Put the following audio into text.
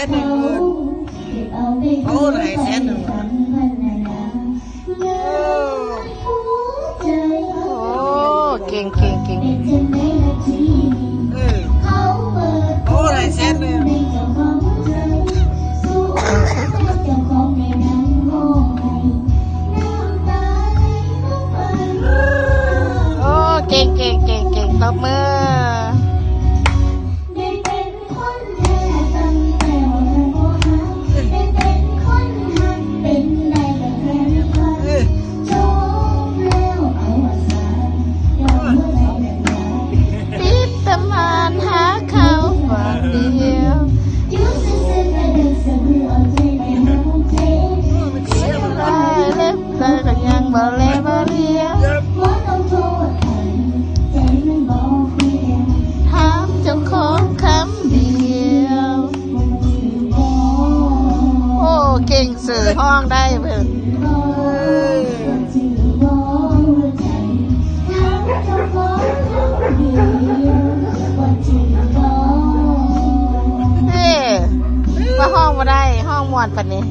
นหนึ่งเขาไหนแสนหนึ่งโอ้เก่งเก่งเก่งเขาไหนแสนหนึ่งโอ้เก่งเก่งเก่งเก่งตบมือปิดตำนานหาเขาฝากเดียวได้เล็บเลยก็ยังบ่เล่บ่เลี้ยวถามเจ้าของคำเดียวโอ้เก่งสื่อห้องได้เพิ่นเฮ้ว่าห้องมาได้ห้องมวนปานนี้